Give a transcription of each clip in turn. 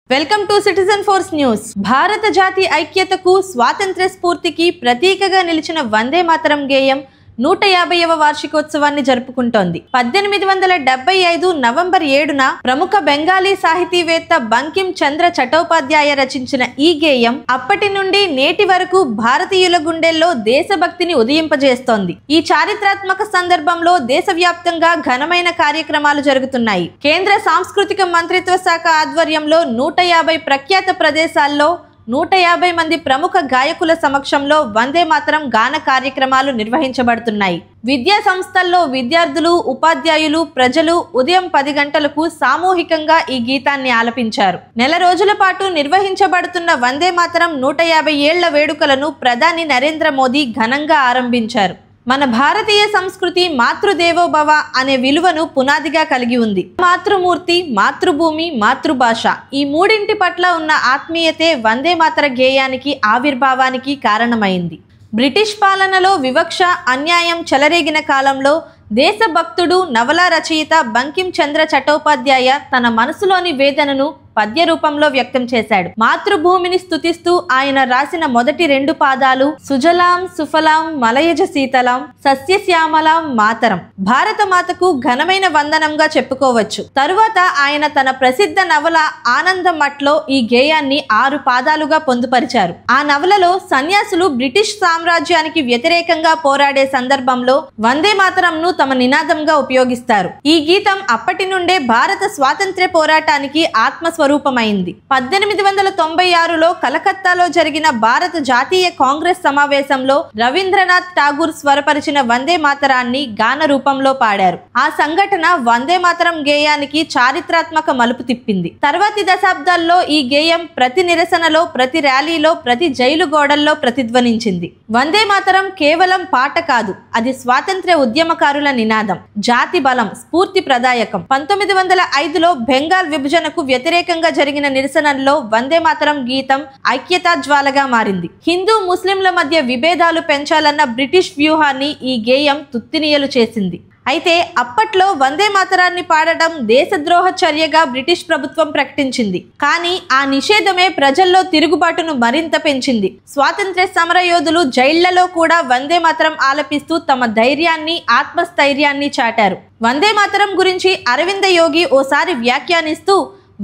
Welcome to citizen force news. భారత జాతి ఐక్యతకు స్వాతంత్ర్య స్ఫూర్తికి ప్రతీకగా నిలిచిన వందే మాతరం గేయం 150వ వార్షికోత్సవాన్ని జరుపుకుంటోంది. 1875 నవంబర్ 7న ప్రముఖ బెంగాలీ సాహితీవేత్త బంకిం చంద్ర చటోపాధ్యాయ రచించిన ఈ గేయం అప్పటి నుండి నేటి వరకు భారతీయుల గుండెల్లో దేశభక్తిని ఉదయింపజేస్తోంది. ఈ చారిత్రాత్మక సందర్భంలో దేశవ్యాప్తంగా ఘనమైన కార్యక్రమాలు జరుగుతున్నాయి. కేంద్ర సాంస్కృతిక మంత్రిత్వ శాఖ ఆధ్వర్యంలో 150 ప్రఖ్యాత ప్రదేశాల్లో 150 మంది ప్రముఖ గాయకుల సమక్షంలో వందే మాతరం గాన కార్యక్రమాలు నిర్వహించబడుతున్నాయి. విద్యా సంస్థల్లో విద్యార్థులు, ఉపాధ్యాయులు, ప్రజలు ఉదయం 10 గంటలకు సామూహికంగా ఈ గీతాన్ని ఆలపించారు. నెల రోజుల పాటు నిర్వహించబడుతున్న వందే మాతరం 150 ఏళ్ల వేడుకలను ప్రధాని నరేంద్ర మోదీ ఘనంగా ఆరంభించారు. మన భారతీయ సంస్కృతి మాతృదేవోభవ అనే విలువను పునాదిగా కలిగి ఉంది. మాతృమూర్తి, మాతృభూమి, మాతృభాష ఈ మూడింటి పట్ల ఉన్న ఆత్మీయతే వందే మాతర గేయానికి ఆవిర్భావానికి కారణమైంది. బ్రిటిష్ పాలనలో వివక్ష, అన్యాయం చెలరేగిన కాలంలో దేశభక్తుడు, నవలా రచయిత బంకిం చంద్ర చటోపాధ్యాయ తన మనసులోని వేదనను పద్య రూపంలో వ్యక్తం చేశాడు. మాతృభూమిని స్తుతిస్తూ ఆయన రాసిన మొదటి 2 పాదాలు సుజలాం సుఫలాం మలయజ శీతలాం సస్యశ్యామలాం మాతరం భారత మాతకు ఘనమైన వందనంగా చెప్పుకోవచ్చు. తరువాత ఆయన తన ప్రసిద్ధ నవల ఆనందమఠ్లో ఈ గేయాన్ని 6 పాదాలుగా పొందుపరిచారు. ఆ నవలలో సన్యాసులు బ్రిటిష్ సామ్రాజ్యానికి వ్యతిరేకంగా పోరాడే సందర్భంలో వందే మాతరంను తమ నినాదంగా ఉపయోగిస్తారు. ఈ గీతం అప్పటి నుండే భారత స్వాతంత్ర్య పోరాటానికి ఆత్మస్వరూపమైంది. 1896లో కలకత్తాలో జరిగిన భారత జాతీయ కాంగ్రెస్ సమావేశంలో రవీంద్రనాథ్ ఠాగూర్ స్వరపరిచిన వందే మాతరాన్ని గాన రూపంలో పాడారు. ఆ సంఘటన వందే మాతరం గేయానికి చారిత్రాత్మక మలుపు తిప్పింది. తర్వాతి దశాబ్దాల్లో ఈ గేయం ప్రతి నిరసనలో, ప్రతి ర్యాలీలో, ప్రతి జైలు గోడల్లో ప్రతిధ్వనించింది. వందే మాతరం కేవలం పాట కాదు, అది స్వాతంత్ర్య ఉద్యమకారుల నినాదం, జాతి బలం, స్ఫూర్తి ప్రదాయకం. 1905లో బెంగాల్ విభజనకు వ్యతిరేకంగా జరిగిన నిరసనల్లో వందే మాతరం గీతం ఐక్యతా జ్వాలగా మారింది. హిందూ ముస్లింల మధ్య విభేదాలు పెంచాలన్న బ్రిటిష్ వ్యూహాన్ని ఈ గేయం తుత్తినియలు చేసింది. అయితే అప్పట్లో వందే మాతరాన్ని పాడటం దేశద్రోహ చర్యగా బ్రిటిష్ ప్రభుత్వం ప్రకటించింది. కానీ ఆ నిషేధమే ప్రజల్లో తిరుగుబాటును మరింత పెంచింది. స్వాతంత్ర్య సమర యోధులు జైళ్లలో కూడా వందే మాతరం ఆలపిస్తూ తమ ధైర్యాన్ని, ఆత్మస్థైర్యాన్ని చాటారు. వందే మాతరం గురించి అరవింద యోగి ఓసారి వ్యాఖ్యానిస్తూ,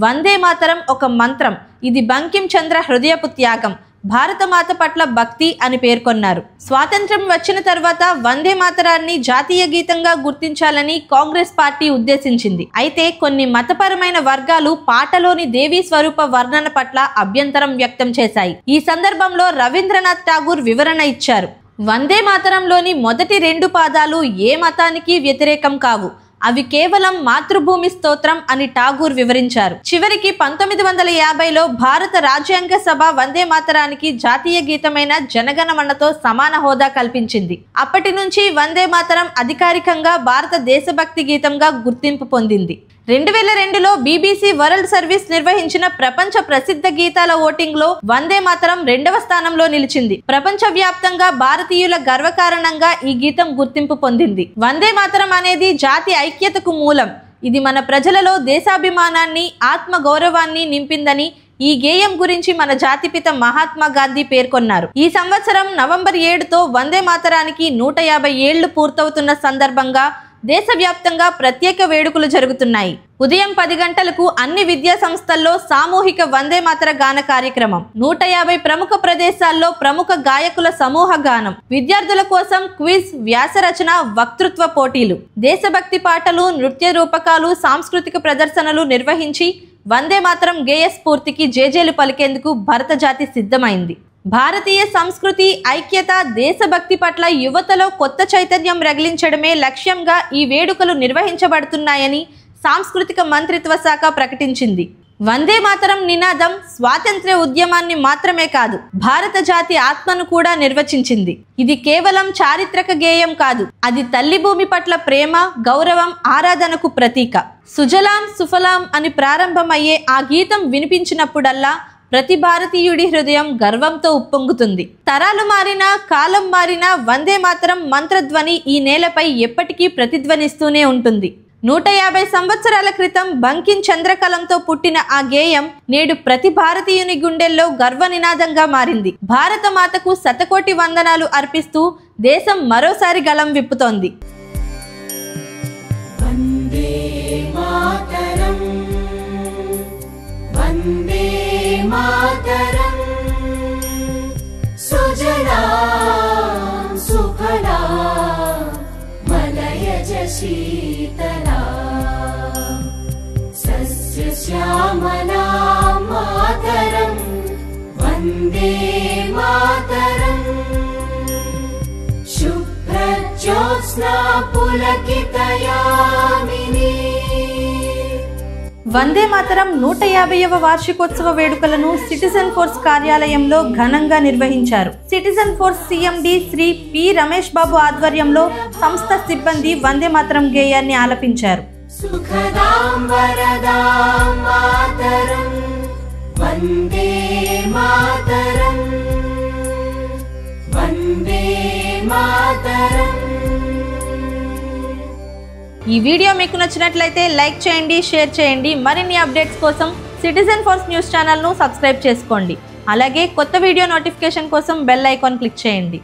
వందే మాతరం ఒక మంత్రం, ఇది బంకిం చంద్ర హృదయపు త్యాగం, భారతమాత పట్ల భక్తి అని పేర్కొన్నారు. స్వాతంత్ర్యం వచ్చిన తర్వాత వందే మాతరాన్ని జాతీయ గీతంగా గుర్తించాలని కాంగ్రెస్ పార్టీ ఉద్దేశించింది. అయితే కొన్ని మతపరమైన వర్గాలు పాటలోని దేవీ స్వరూప వర్ణన పట్ల అభ్యంతరం వ్యక్తం చేశాయి. ఈ సందర్భంలో రవీంద్రనాథ్ ఠాగూర్ వివరణ ఇచ్చారు. వందే మాతరంలోని మొదటి 2 పాదాలు ఏ మతానికి వ్యతిరేకం కావు, అవి కేవలం మాతృభూమి స్తోత్రం అని ఠాగూర్ వివరించారు. చివరికి 1950లో భారత రాజ్యాంగ సభ వందే మాతరానికి జాతీయ గీతమైన జనగణమనతో సమాన హోదా కల్పించింది. అప్పటి నుంచి వందే మాతరం అధికారికంగా భారత దేశభక్తి గీతంగా గుర్తింపు పొందింది. 2002లో BBC వరల్డ్ సర్వీస్ నిర్వహించిన ప్రపంచ ప్రసిద్ధ గీతాల ఓటింగ్లో వందే మాతరం 2వ స్థానంలో నిలిచింది. ప్రపంచ వ్యాప్తంగా భారతీయుల గర్వకారణంగా ఈ గీతం గుర్తింపు పొందింది. వందే మాతరం అనేది జాతి ఐక్యతకు మూలం. ఇది మన ప్రజలలో దేశాభిమానాన్ని, ఆత్మ గౌరవాన్ని నింపిందని ఈ గేయం గురించి మన జాతిపిత మహాత్మా గాంధీ పేర్కొన్నారు. ఈ సంవత్సరం నవంబర్ 7తో వందే మాతరానికి 150 ఏళ్లు పూర్తవుతున్న సందర్భంగా దేశవ్యాప్తంగా ప్రత్యేక వేడుకలు జరుగుతున్నాయి. ఉదయం 10 గంటలకు అన్ని విద్యా సంస్థల్లో సామూహిక వందే మాతర గాన కార్యక్రమం, 150 ప్రముఖ ప్రదేశాల్లో ప్రముఖ గాయకుల సమూహ గానం, విద్యార్థుల కోసం క్విజ్, వ్యాసరచన, వక్తృత్వ పోటీలు, దేశభక్తి పాటలు, నృత్య రూపకాలు, సాంస్కృతిక ప్రదర్శనలు నిర్వహించి వందే మాతరం గేయ స్ఫూర్తికి జేజేలు పలికేందుకు భరత జాతి సిద్ధమైంది. భారతీయ సంస్కృతి, ఐక్యత, దేశభక్తి పట్ల యువతలో కొత్త చైతన్యం రగిలించడమే లక్ష్యంగా ఈ వేడుకలు నిర్వహించబడుతున్నాయని సాంస్కృతిక మంత్రిత్వ శాఖ ప్రకటించింది. వందే మాతరం నినాదం స్వాతంత్ర్య ఉద్యమాన్ని మాత్రమే కాదు, భారత జాతి ఆత్మను కూడా నిర్వచించింది. ఇది కేవలం చారిత్రక గేయం కాదు, అది తల్లి భూమి పట్ల ప్రేమ, గౌరవం, ఆరాధనకు ప్రతీక. సుజలాం సుఫలాం అని ప్రారంభమయ్యే ఆ గీతం వినిపించినప్పుడల్లా ప్రతి భారతీయుడి హృదయం గర్వంతో ఉప్పొంగుతుంది. తరాలు మారినా, కాలం మారినా వందే మాతరం మంత్రధ్వని ఈ నేలపై ఎప్పటికీ ప్రతిధ్వనిస్తూనే ఉంటుంది. 150 సంవత్సరాల క్రితం బంకిం చంద్రకలంతో పుట్టిన ఆ గేయం నేడు ప్రతి భారతీయుని గుండెల్లో గర్వ నినాదంగా మారింది. భారత మాతకు శతకోటి వందనాలు అర్పిస్తూ దేశం మరోసారి గళం విప్పుతోంది. వందే మాతరం వందే మాతరం సుజలాం సుఫలాం మలయజ శీతలాం సస్యశ్యామలాం మాతరం వందే మాతరం శుభ్రజ్యోత్స్నా పులకితయామినీ. వందే మాతరం 150వ వార్షికోత్సవ వేడుకలను సిటిజన్ ఫోర్స్ కార్యాలయంలో ఘనంగా నిర్వహించారు. Citizen force CMD Shri P Ramesh Babu ఆధ్వర్యంలో సంస్థ సిబ్బంది వందే మాతరం గేయాన్ని ఆలపించారు. సుఖదాం వరదాం మాతరం వందే మాతరం వందే మాతరం. ఈ వీడియో మీకు నచ్చినట్లయితే లైక్ చేయండి, షేర్ చేయండి. మరిన్ని అప్డేట్స్ కోసం సిటిజన్ ఫోర్స్ న్యూస్ ఛానల్ను సబ్స్క్రైబ్ చేసుకోండి. అలాగే కొత్త వీడియో నోటిఫికేషన్ కోసం బెల్ ఐకాన్ క్లిక్ చేయండి.